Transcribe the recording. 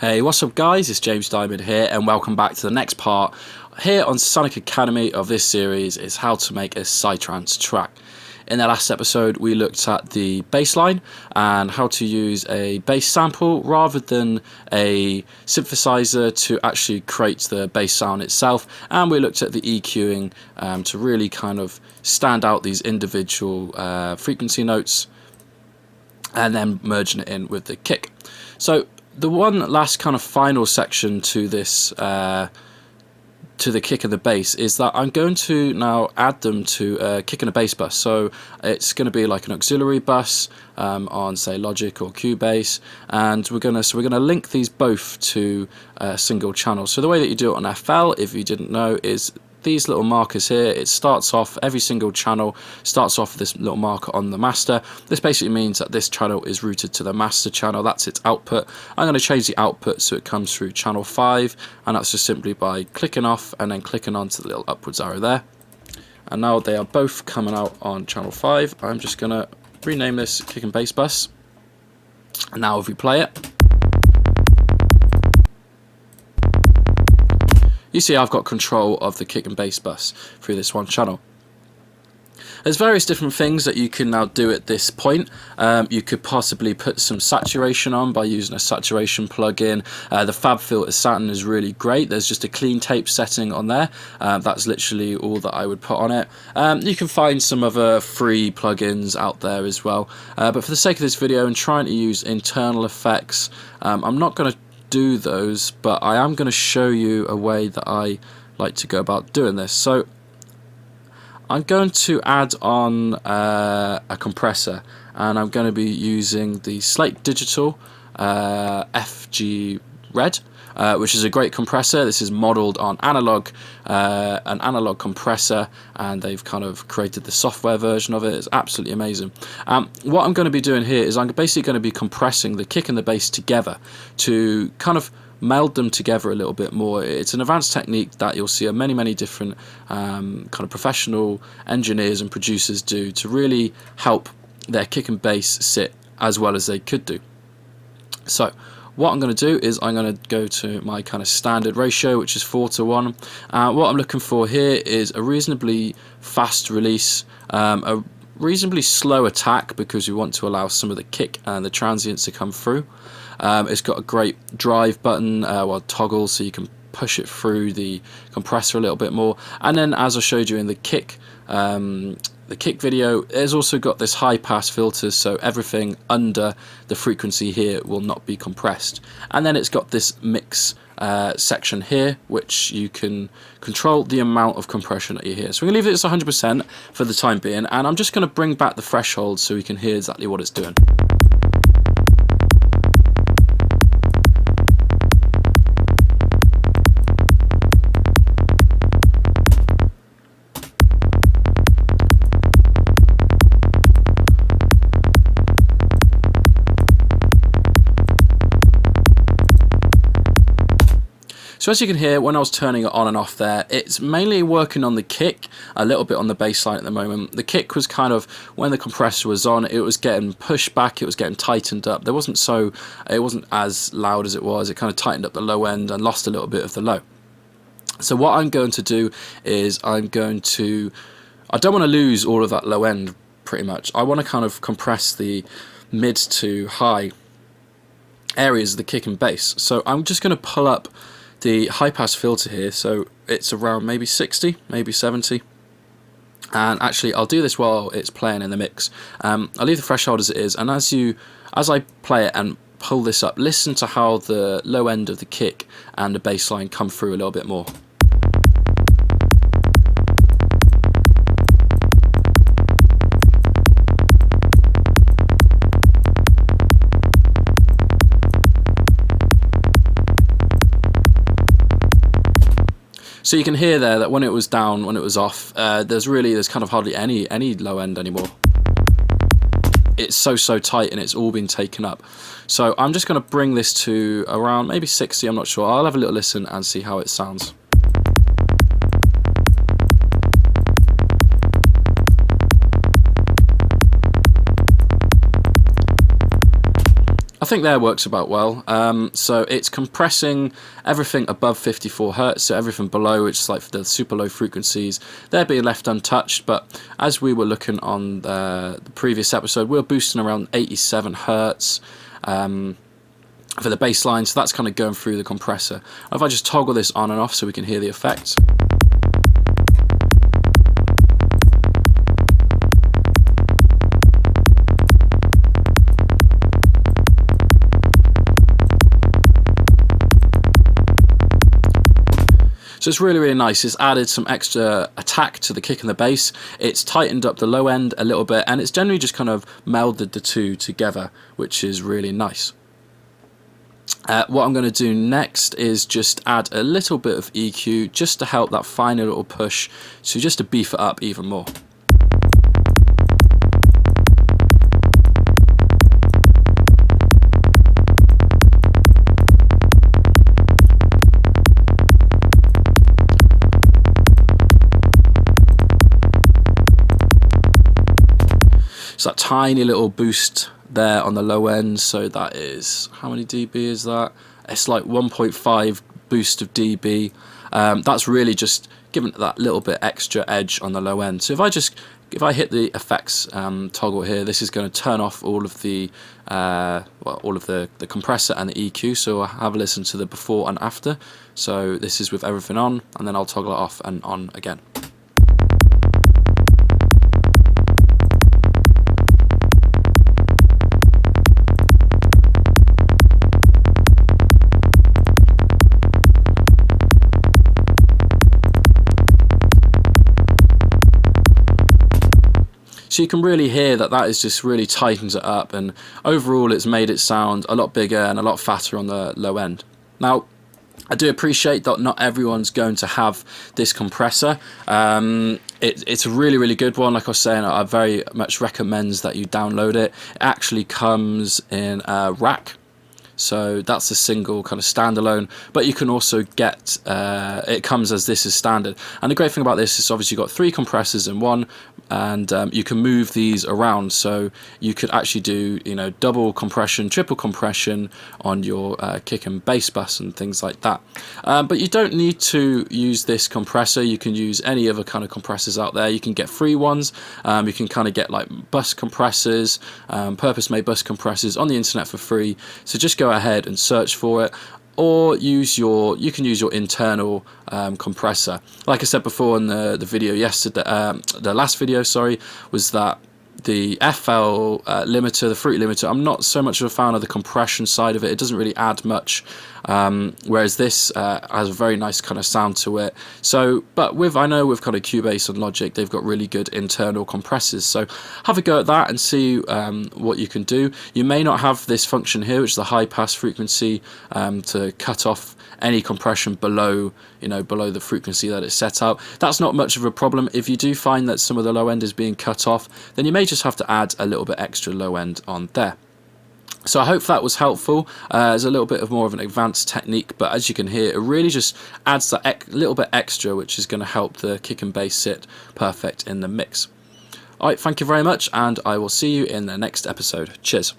Hey, what's up guys, it's James Diamond here and welcome back to the next part here on Sonic Academy of this series is how to make a Psytrance track. In the last episode we looked at the bass line and how to use a bass sample rather than a synthesizer to actually create the bass sound itself, and we looked at the EQing to really kind of stand out these individual frequency notes and then merging it in with the kick. So the one last kind of final section to this to the kick and the bass is that I'm going to now add them to a kick and a bass bus. So it's going to be like an auxiliary bus on say Logic or Cubase, and we're going to link these both to a single channel. So the way that you do it on FL, if you didn't know, is these little markers here. It starts off, every single channel starts off with this little marker on the master. This basically means that this channel is routed to the master channel. That's its output. I'm going to change the output so it comes through channel 5, and that's just simply by clicking off and then clicking onto the little upwards arrow there. And now they are both coming out on channel 5. I'm just going to rename this kick and bass bus. And now if we play it, you see I've got control of the kick and bass bus through this one channel. There's various different things that you can now do at this point. You could possibly put some saturation on by using a saturation plugin. The FabFilter Satin is really great. There's just a clean tape setting on there. That's literally all that I would put on it. You can find some other free plugins out there as well. But for the sake of this video and trying to use internal effects, I'm not going to do those, but I am going to show you a way that I like to go about doing this. So I'm going to add on a compressor, and I'm going to be using the Slate Digital FG Red, which is a great compressor. This is modeled on an analog compressor, and they've kind of created the software version of it. It's absolutely amazing. What I'm going to be doing here is I'm basically going to be compressing the kick and the bass together to kind of meld them together a little bit more. It's an advanced technique that you'll see many different kind of professional engineers and producers do to really help their kick and bass sit as well as they could do. So what I'm going to do is I'm going to go to my kind of standard ratio, which is 4:1. What I'm looking for here is a reasonably fast release, a reasonably slow attack because we want to allow some of the kick and the transients to come through. It's got a great drive button, toggle, so you can push it through the compressor a little bit more. And then, as I showed you in the kick video, it's also got this high pass filter, so everything under the frequency here will not be compressed. And then it's got this mix section here, which you can control the amount of compression that you hear. So we're going to leave it at 100% for the time being, and I'm just going to bring back the threshold so we can hear exactly what it's doing. So as you can hear, when I was turning it on and off there, it's mainly working on the kick, a little bit on the bass line at the moment. The kick was kind of, when the compressor was on, it was getting pushed back, it was getting tightened up. It wasn't as loud as it was. It kind of tightened up the low end and lost a little bit of the low. So what I'm going to do is I don't want to lose all of that low end pretty much. I want to kind of compress the mid to high areas of the kick and bass. So I'm just going to pull up the high pass filter here, so it's around maybe 60, maybe 70, and actually I'll do this while it's playing in the mix. I'll leave the threshold as it is, and as I play it and pull this up, listen to how the low end of the kick and the bass line come through a little bit more. So you can hear there that when it was down, when it was off, there's kind of hardly any low end anymore. It's so tight and it's all been taken up. So I'm just going to bring this to around maybe 60, I'm not sure. I'll have a little listen and see how it sounds. I think there works about well. So it's compressing everything above 54 hertz, so everything below, it's like the super low frequencies, they're being left untouched. But as we were looking on the previous episode, we were boosting around 87 hertz for the bass line, so that's kind of going through the compressor. If I just toggle this on and off so we can hear the effects. So it's really, really nice. It's added some extra attack to the kick and the bass. It's tightened up the low end a little bit, and it's generally just kind of melded the two together, which is really nice. What I'm going to do next is just add a little bit of EQ just to help that final little push, so just to beef it up even more. So that tiny little boost there on the low end, so that is, how many dB is that? It's like 1.5 boost of dB. That's really just giving it that little bit extra edge on the low end. So if I hit the effects toggle here, this is going to turn off all of the the compressor and the EQ. So I'll have a listen to the before and after. So this is with everything on, and then I'll toggle it off and on again. So you can really hear that is just really tightens it up, and overall it's made it sound a lot bigger and a lot fatter on the low end. Now, I do appreciate that not everyone's going to have this compressor. It's a really, really good one. Like I was saying, I very much recommend that you download it. It actually comes in a rack. So that's a single kind of standalone, but you can also get it comes as this is standard. And the great thing about this is obviously you've got 3 compressors in one, and you can move these around, so you could actually do, you know, double compression, triple compression on your kick and bass bus and things like that. But you don't need to use this compressor. You can use any other kind of compressors out there. You can get free ones. You can kind of get like bus compressors, purpose-made bus compressors on the internet for free. So just go ahead and search for it, or you can use your internal compressor. Like I said before in the video yesterday, the last video, sorry, was that the FL limiter, the fruit limiter, I'm not so much of a fan of the compression side of it. It doesn't really add much, whereas this has a very nice kind of sound to it. So, but I know with kind of Cubase and Logic, they've got really good internal compressors. So have a go at that and see what you can do. You may not have this function here, which is the high pass frequency, to cut off any compression below, below the frequency that it's set out. That's not much of a problem. If you do find that some of the low end is being cut off, then you may just have to add a little bit extra low end on there. So I hope that was helpful. It's a little bit of more of an advanced technique, but as you can hear, it really just adds that little bit extra, which is going to help the kick and bass sit perfect in the mix. Alright, thank you very much, and I will see you in the next episode. Cheers.